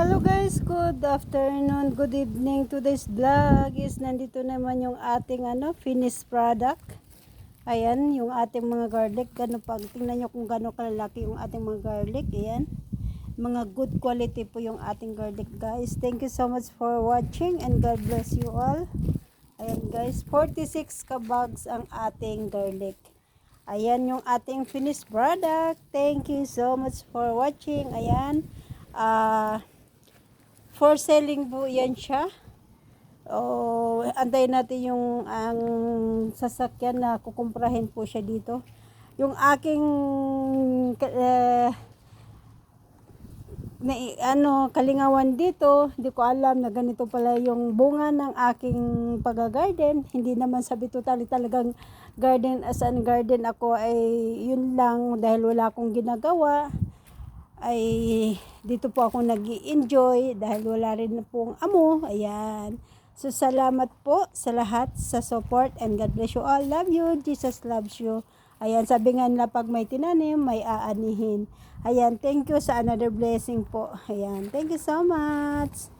Hello guys, good afternoon, good evening. Today's vlog is nandito naman yung ating finished product. Ayan, yung ating mga garlic. Tingnan nyo kung gano'ng kalalaki yung ating mga garlic. Ayan, mga good quality po yung ating garlic guys. Thank you so much for watching and God bless you all. Ayan guys, 46 bags ang ating garlic. Ayan yung ating finished product. Thank you so much for watching. Ayan, for selling po yan siya. Antayin natin yung ang sasakyan na kukumprahin po siya dito. Yung aking kalingawan dito, hindi ko alam na ganito pala yung bunga ng aking pag-garden. Hindi naman sabi totally talagang garden as an garden ako ay yun lang dahil wala akong ginagawa. Ay dito po ako nag-i-enjoy dahil wala rin pong amo. Ayan. So salamat po sa lahat sa support and God bless you all. Love you. Jesus loves you. Ayan, sabi nga nila pag may tinanim, may aanihin. Ayan, thank you sa another blessing po. Ayan, thank you so much.